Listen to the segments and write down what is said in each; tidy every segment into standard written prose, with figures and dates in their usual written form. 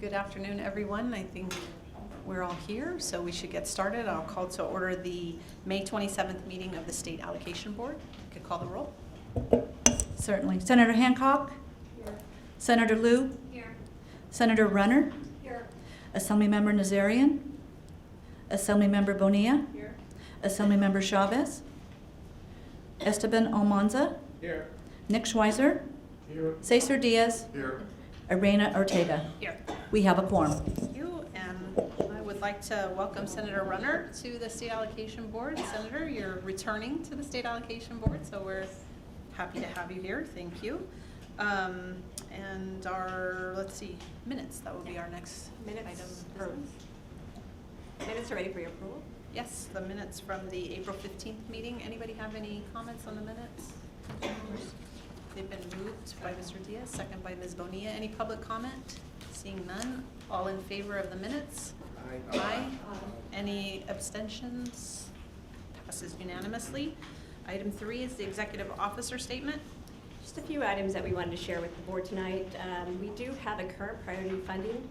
Good afternoon, everyone. I think we're all here, so we should get started. I'll call to order the May 27th meeting of the State Allocation Board. You could call the roll. Certainly. Senator Hancock? Here. Senator Liu? Here. Senator Runner? Here. Assemblymember Nazarian? Assemblymember Bonilla? Here. Assemblymember Chavez? Esteban Almanza? Here. Nick Schweizer? Here. Cesar Diaz? Here. Irena Ortega? Here. We have a quorum. Thank you, and I would like to welcome Senator Runner to the State Allocation Board. Senator, you're returning to the State Allocation Board, so we're happy to have you here. Thank you. And our, let's see, minutes. That would be our next item. Minutes are ready for your approval. Yes, the minutes from the April 15th meeting. Anybody have any comments on the minutes? They've been moved by Mr. Diaz, second by Ms. Bonilla. Any public comment? Seeing none. All in favor of the minutes? Aye. Aye. Any abstentions? Passes unanimously. Item 3 is the executive officer statement. Just a few items that we wanted to share with the board tonight. We do have a current priority funding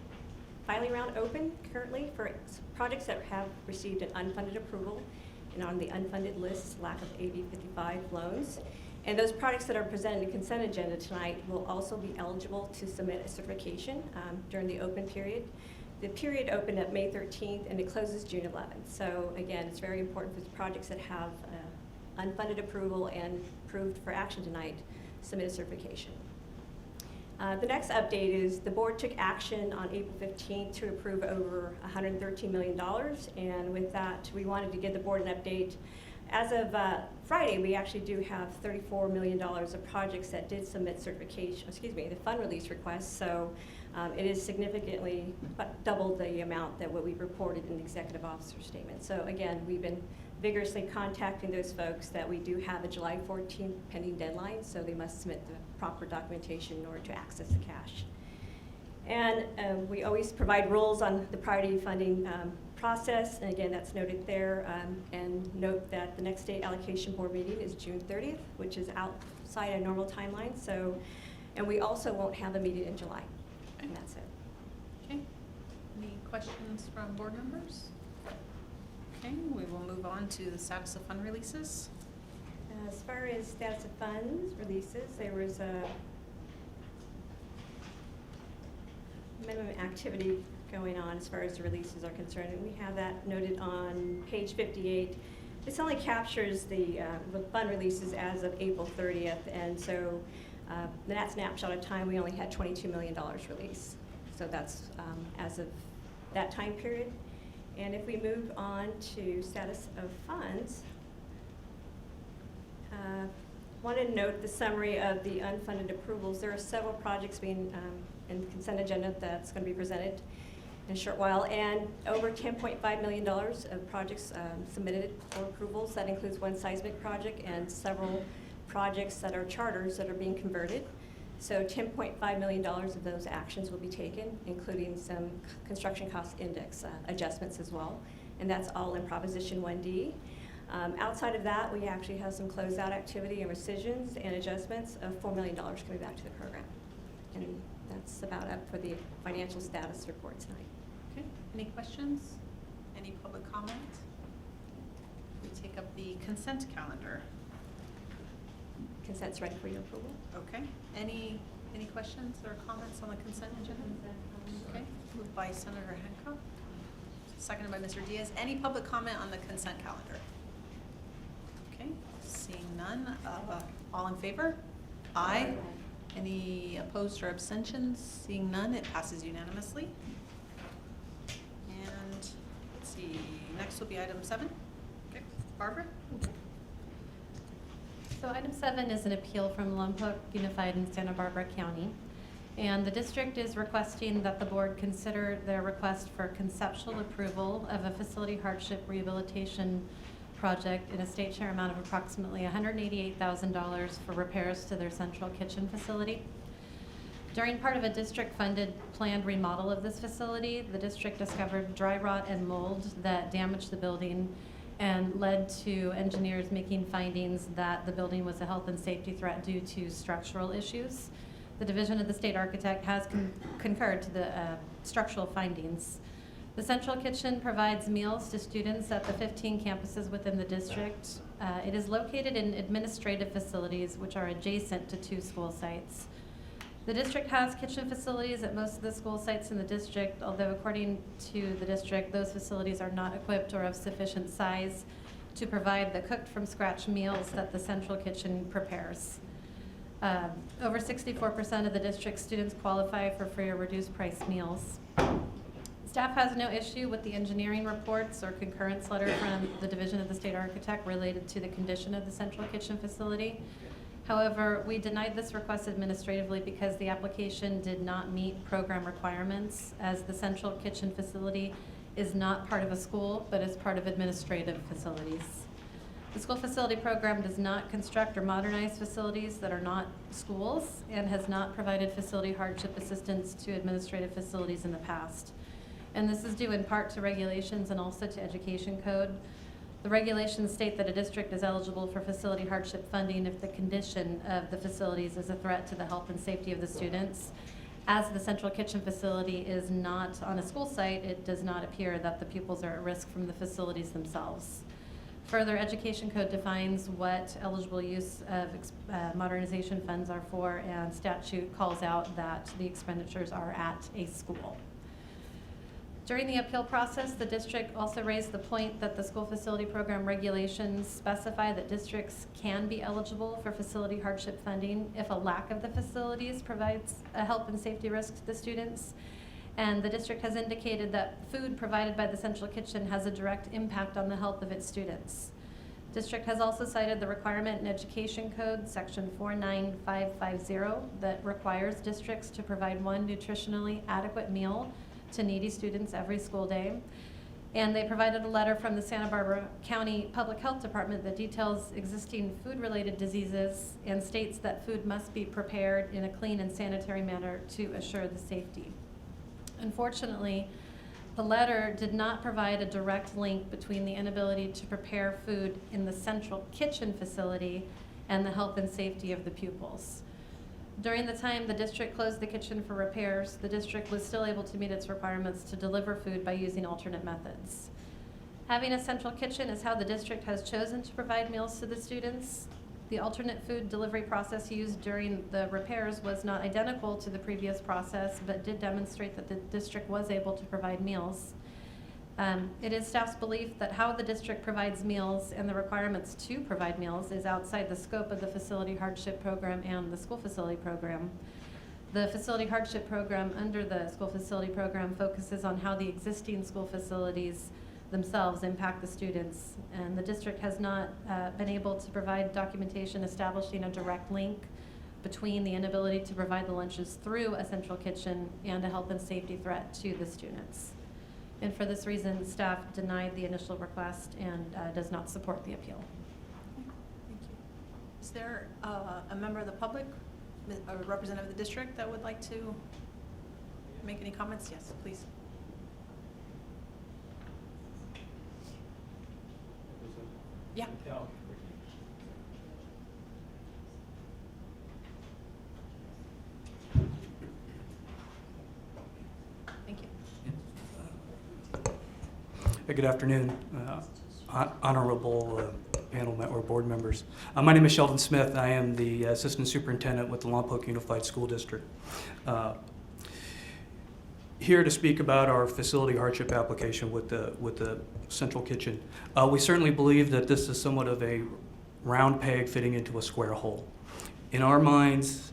filing round open currently for projects that have received an unfunded approval and on the unfunded list, lack of AB 55 loans. And those projects that are presented in the consent agenda tonight will also be eligible to submit a certification during the open period. The period opened up May 13th and it closes June 11th. So again, it's very important for the projects that have unfunded approval and approved for action tonight, submit a certification. The next update is the board took action on April 15th to approve over $113 million. And with that, we wanted to give the board an update. As of Friday, we actually do have $34 million of projects that did submit certification, the fund release requests. So it is significantly double the amount that what we reported in the executive officer statement. So again, we've been vigorously contacting those folks that we do have a July 14th pending deadline, so they must submit the proper documentation in order to access the cash. And we always provide rules on the priority funding process, and again, that's noted there. And note that the next state allocation board meeting is June 30th, which is outside a normal timeline. So, and we also won't have a meeting in July, and that's it. Okay. Any questions from board members? Okay, we will move on to the status of fund releases. As far as status of funds releases, there was a minimum activity going on as far as the releases are concerned, and we have that noted on page 58. This only captures the fund releases as of April 30th, and so that snapshot of time, we only had $22 million release. So that's as of that time period. And if we move on to status of funds, want to note the summary of the unfunded approvals. There are several projects being in the consent agenda that's going to be presented in a short while, and over $10.5 million of projects submitted for approvals. That includes one seismic project and several projects that are charters that are being converted. So $10.5 million of those actions will be taken, including some construction cost index adjustments as well. And that's all in Proposition 1D. Outside of that, we actually have some closeout activity and rescissions and adjustments of $4 million coming back to the program. And that's about up for the financial status report tonight. Okay, any questions? Any public comment? We take up the consent calendar. Consent's ready for your approval. Okay, any questions or comments on the consent agenda? Okay, moved by Senator Hancock, seconded by Mr. Diaz. Any public comment on the consent calendar? Okay, seeing none, all in favor? Aye. Any opposed or abstentions? Seeing none, it passes unanimously. And let's see, next will be item 7. Okay, Barbara? Okay. So item 7 is an appeal from Lompoc Unified in Santa Barbara County. And the district is requesting that the board consider their request for conceptual approval of a facility hardship rehabilitation project in a state share amount of approximately $188,000 for repairs to their central kitchen facility. During part of a district-funded planned remodel of this facility, the district discovered dry rot and mold that damaged the building and led to engineers making findings that the building was a health and safety threat due to structural issues. The Division of the State Architect has concurred to the structural findings. The central kitchen provides meals to students at the 15 campuses within the district. It is located in administrative facilities which are adjacent to 2 school sites. The district has kitchen facilities at most of the school sites in the district, although according to the district, those facilities are not equipped or of sufficient size to provide the cooked from scratch meals that the central kitchen prepares. Over 64% of the district students qualify for free or reduced price meals. Staff has no issue with the engineering reports or concurrence letter from the Division of the State Architect related to the condition of the central kitchen facility. However, we denied this request administratively because the application did not meet program requirements, as the central kitchen facility is not part of a school, but is part of administrative facilities. The school facility program does not construct or modernize facilities that are not schools and has not provided facility hardship assistance to administrative facilities in the past. And this is due in part to regulations and also to education code. The regulations state that a district is eligible for facility hardship funding if the condition of the facilities is a threat to the health and safety of the students. As the central kitchen facility is not on a school site, it does not appear that the pupils are at risk from the facilities themselves. Further, education code defines what eligible use of modernization funds are for, and statute calls out that the expenditures are at a school. During the appeal process, the district also raised the point that the school facility program regulations specify that districts can be eligible for facility hardship funding if a lack of the facilities provides a health and safety risk to the students. And the district has indicated that food provided by the central kitchen has a direct impact on the health of its students. District has also cited the requirement in Education Code, section 49550, that requires districts to provide 1 nutritionally adequate meal to needy students every school day. And they provided a letter from the Santa Barbara County Public Health Department that details existing food-related diseases and states that food must be prepared in a clean and sanitary manner to assure the safety. Unfortunately, the letter did not provide a direct link between the inability to prepare food in the central kitchen facility and the health and safety of the pupils. During the time the district closed the kitchen for repairs, the district was still able to meet its requirements to deliver food by using alternate methods. Having a central kitchen is how the district has chosen to provide meals to the students. The alternate food delivery process used during the repairs was not identical to the previous process, but did demonstrate that the district was able to provide meals. It is staff's belief that how the district provides meals and the requirements to provide meals is outside the scope of the facility hardship program and the school facility program. The facility hardship program under the school facility program focuses on how the existing school facilities themselves impact the students, and the district has not been able to provide documentation establishing a direct link between the inability to provide the lunches through a central kitchen and a health and safety threat to the students. And for this reason, staff denied the initial request and does not support the appeal. Thank you. Is there a member of the public, a representative of the district, that would like to make any comments? Yes, please. Yeah. Thank you. Good afternoon, honorable panel or board members. My name is Sheldon Smith. I am the assistant superintendent with the Lompoc Unified School District. Here to speak about our facility hardship application with the central kitchen. We certainly believe that this is somewhat of a round peg fitting into a square hole. In our minds,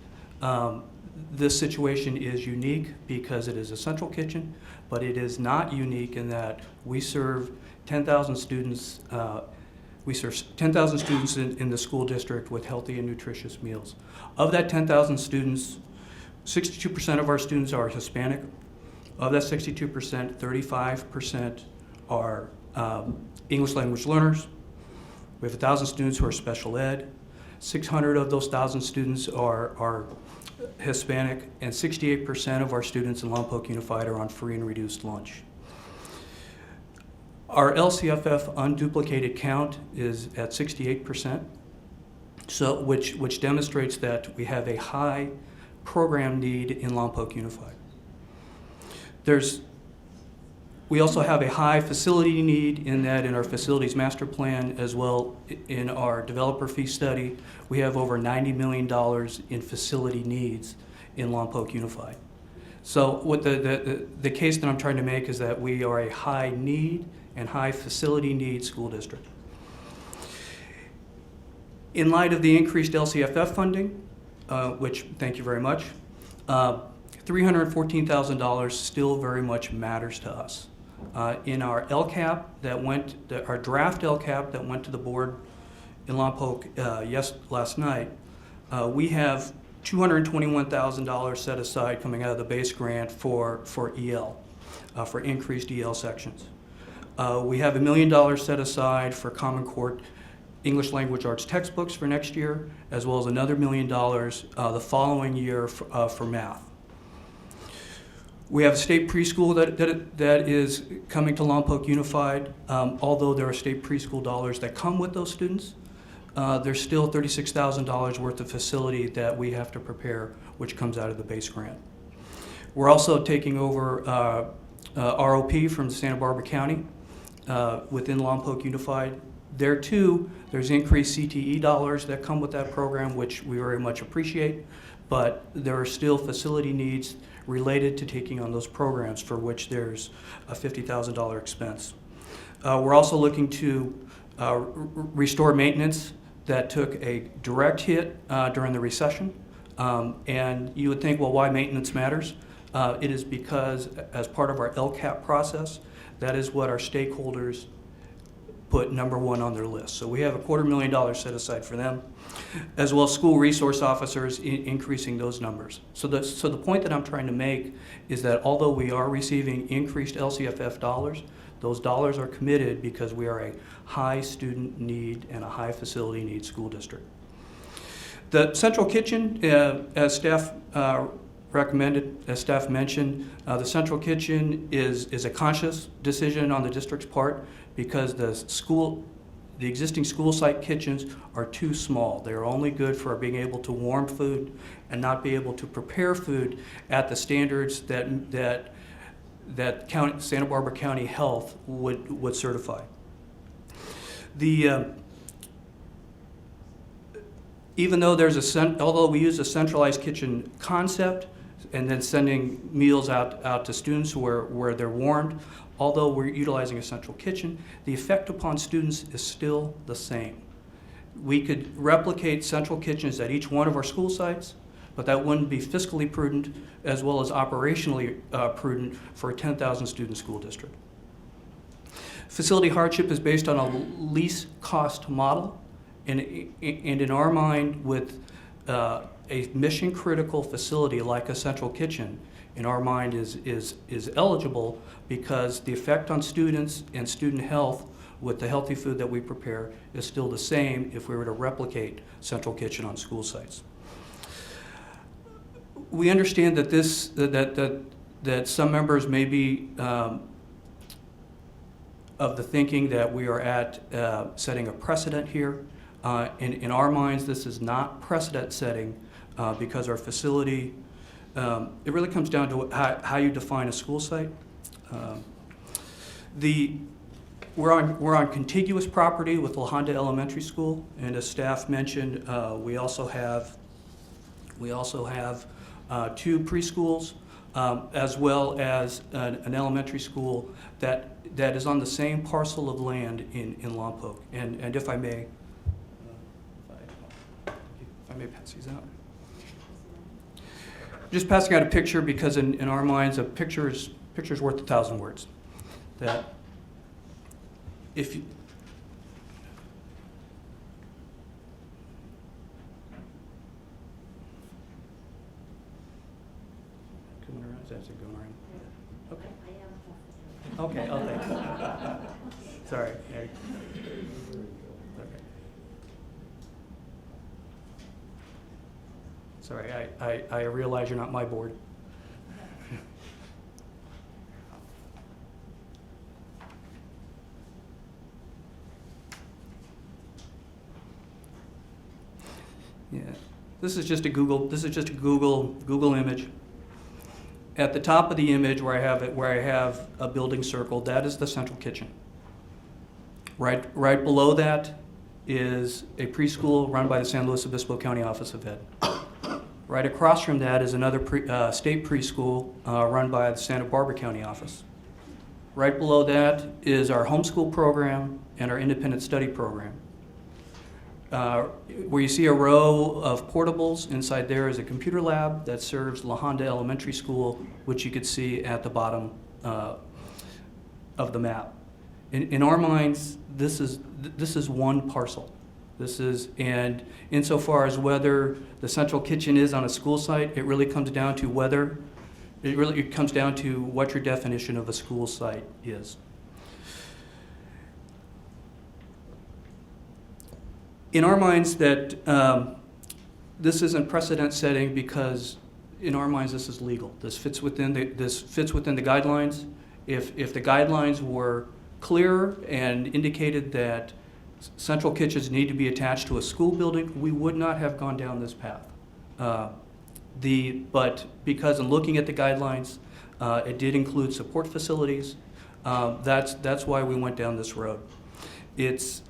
this situation is unique because it is a central kitchen, but it is not unique in that we serve 10,000 students. We serve 10,000 students in the school district with healthy and nutritious meals. Of that 10,000 students, 62% of our students are Hispanic. Of that 62%, 35% are English language learners. We have 1,000 students who are special ed. 600 of those 1,000 students are Hispanic, and 68% of our students in Lompoc Unified are on free and reduced lunch. Our LCFF unduplicated count is at 68%, so which demonstrates that we have a high program need in Lompoc Unified. We also have a high facility need in that in our facilities master plan, as well in our developer fee study, we have over $90 million in facility needs in Lompoc Unified. So what the case that I'm trying to make is that we are a high need and high facility need school district. In light of the increased LCFF funding, which thank you very much, $314,000 still very much matters to us. In our LCAP our draft LCAP that went to the board in Lompoc last night, we have $221,000 set aside coming out of the base grant for EL, for increased EL sections. We have $1 million set aside for Common Core English Language Arts textbooks for next year, as well as another $1 million the following year for math. We have a state preschool that is coming to Lompoc Unified. Although there are state preschool dollars that come with those students, there's still $36,000 worth of facility that we have to prepare, which comes out of the base grant. We're also taking over ROP from Santa Barbara County within Lompoc Unified. There too, there's increased CTE dollars that come with that program, which we very much appreciate, but there are still facility needs related to taking on those programs for which there's a $50,000 expense. We're also looking to restore maintenance that took a direct hit during the recession. And you would think, well, why maintenance matters? It is because as part of our LCAP process, that is what our stakeholders put number one on their list. So we have $250,000 set aside for them, as well as school resource officers increasing those numbers. So the point that I'm trying to make is that although we are receiving increased LCFF dollars, those dollars are committed because we are a high student need and a high facility need school district. The central kitchen, as staff recommended, as staff mentioned, the central kitchen is a conscious decision on the district's part because the existing school site kitchens are too small. They're only good for being able to warm food and not be able to prepare food at the standards that Santa Barbara County Health would certify. Even though although we use a centralized kitchen concept and then sending meals out to students where they're warmed, although we're utilizing a central kitchen, the effect upon students is still the same. We could replicate central kitchens at each one of our school sites, but that wouldn't be fiscally prudent as well as operationally prudent for a 10,000 student school district. Facility hardship is based on a least cost model, and in our mind, with a mission critical facility like a central kitchen, in our mind is eligible because the effect on students and student health with the healthy food that we prepare is still the same if we were to replicate central kitchen on school sites. We understand that that some members may be of the thinking that we are at setting a precedent here. In our minds, this is not precedent setting because our facility, it really comes down to how you define a school site. We're on contiguous property with La Honda Elementary School, and as staff mentioned, we also have 2 preschools, as well as an elementary school that is on the same parcel of land in Lompoc. And if I may, pass these out. Just passing out a picture because in our minds, a picture's worth 1,000 words. That if you, coming around, is that going around? Okay. Okay. Thanks. Sorry. Okay. Sorry, I realize you're not my board. Yeah. This is just a Google image. At the top of the image where I have a building circled, that is the central kitchen. Right below that is a preschool run by the San Luis Obispo County Office of Ed. Right across from that is another state preschool run by the Santa Barbara County office. Right below that is our homeschool program and our independent study program. Where you see a row of portables, inside there is a computer lab that serves La Honda Elementary School, which you could see at the bottom of the map. In our minds, this is one parcel. And insofar as whether the central kitchen is on a school site, it really comes down to what your definition of a school site is. In our minds, that this isn't precedent setting because, in our minds, this is legal. This fits within the guidelines. If the guidelines were clear and indicated that central kitchens need to be attached to a school building, we would not have gone down this path. But because in looking at the guidelines, it did include support facilities. That's why we went down this road. It's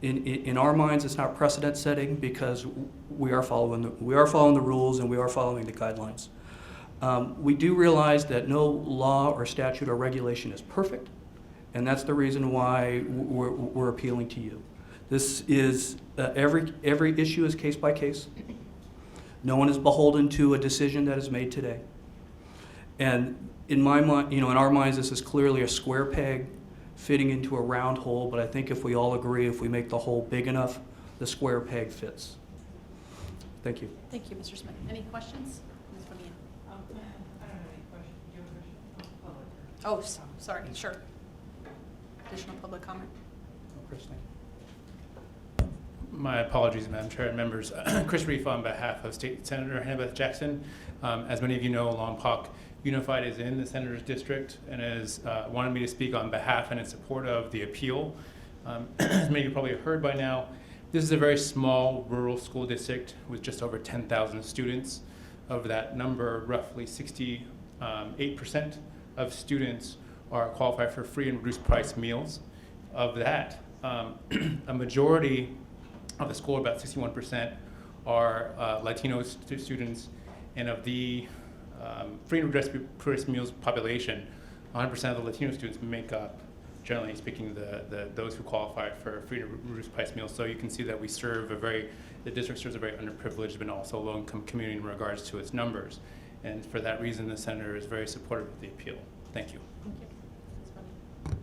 in our minds, it's not precedent setting because we are following the rules and we are following the guidelines. We do realize that no law or statute or regulation is perfect, and that's the reason why we're appealing to you. This is every issue is case by case. No one is beholden to a decision that is made today. And in my mind, in our minds, this is clearly a square peg fitting into a round hole, but I think if we all agree, if we make the hole big enough, the square peg fits. Thank you. Thank you, Mr. Smith. Any questions? Ms. Bonilla? I don't have any questions. Do you have a question? Oh, public. Sorry, sure. Additional public comment? Chris, thank you. My apologies, Madam Chair and members. Chris Reef on behalf of State Senator Hannibal Jackson. As many of you know, Lompoc Unified is in the Senator's District and has wanted me to speak on behalf and in support of the appeal. As many of you probably have heard by now, this is a very small rural school district with just over 10,000 students. Of that number, roughly 68% of students are qualified for free and reduced price meals. Of that, a majority of the school, about 61%, are Latino students, and of the free and reduced price meals population, 100% of the Latino students make up, generally speaking, those who qualify for free and reduced price meals. So you can see that the district serves a very underprivileged but also low-income community in regards to its numbers. And for that reason, the Senator is very supportive of the appeal. Thank you. Thank you. Ms. Bonilla?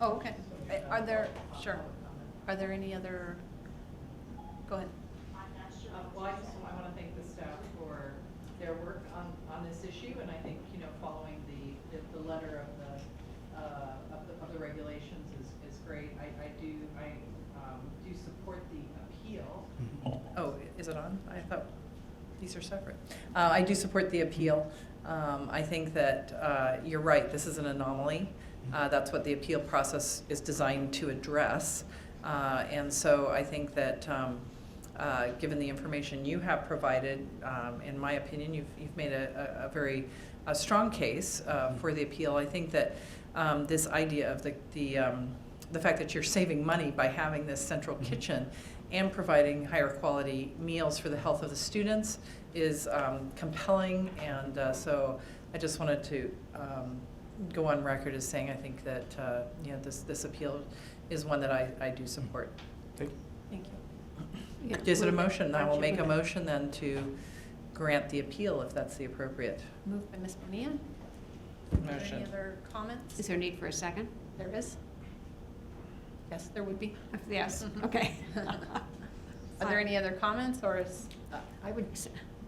Oh, okay. Are there any other, go ahead. Well, I want to thank the staff for their work on this issue, and I think, following the letter of the regulations is great. I do support the appeal. Oh, is it on? I thought these are separate. I do support the appeal. I think that you're right, this is an anomaly. That's what the appeal process is designed to address. And so I think that given the information you have provided, in my opinion, you've made a very strong case for the appeal. I think that this idea of the fact that you're saving money by having this central kitchen and providing higher quality meals for the health of the students is compelling. And so I just wanted to go on record as saying I think that this appeal is one that I do support. Thank you. Thank you. Is it a motion? I will make a motion then to grant the appeal if that's the appropriate. Moved by Ms. Bonilla. Are there Motion. any other comments? Is there a need for a second? There is? Yes, there would be. Yes, Mhm. okay. Are there any other comments, or is?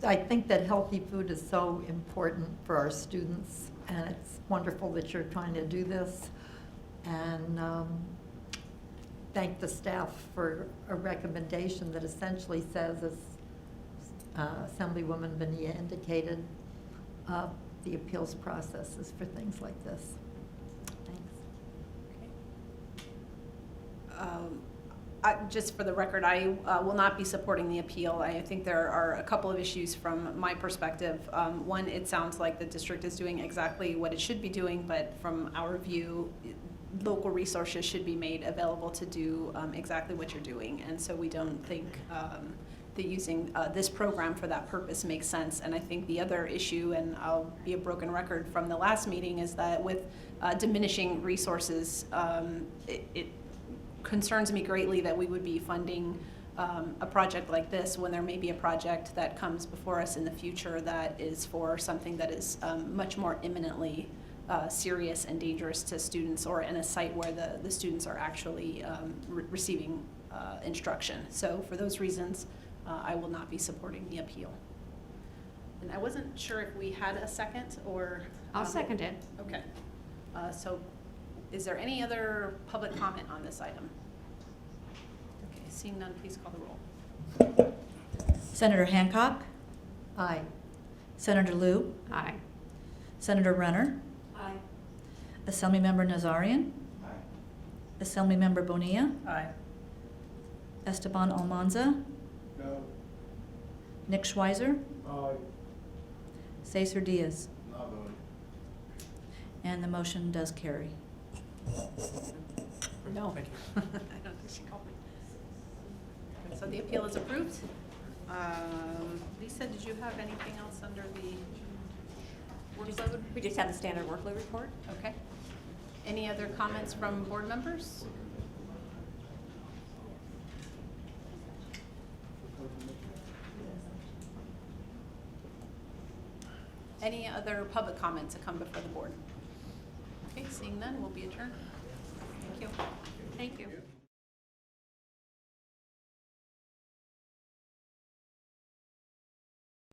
I think that healthy food is so important for our students, and it's wonderful that you're trying to do this. And thank the staff for a recommendation that essentially says, as Assemblywoman Bonilla indicated, the appeals process is for things like this. Thanks. just for the record, I will not be supporting the appeal. I think there are a couple of issues from my perspective. One, it sounds like the district is doing exactly what it should be doing, but from our view, local resources should be made available to do exactly what you're doing. And so we don't think that using this program for that purpose makes sense. And I think the other issue, and I'll be a broken record from the last meeting, is that with diminishing resources, it concerns me greatly that we would be funding a project like this when there may be a project that comes before us in the future that is for something that is much more imminently serious and dangerous to students, or in a site where the students are actually receiving instruction. So for those reasons, I will not be supporting the appeal. And I wasn't sure if we had a second or... I'll second it. Okay. So is there any other public comment on this item? Okay, seeing none, please call the roll. Senator Hancock, Aye. Senator Liu, Aye. Senator Runner, Aye. Assemblymember Nazarian, Assemblymember Bonilla, Aye. Esteban Almanza, No. Nick Schweizer, Aye. Cesar Diaz. Not voting. And the motion does carry. No. Thank you. I don't think she called me. So the appeal is approved. Lisa, did you have anything else under the workload? We just have the standard workload report. Okay. Any other comments from board members? Any other public comments that come before the board? Okay, seeing none, we'll be adjourned.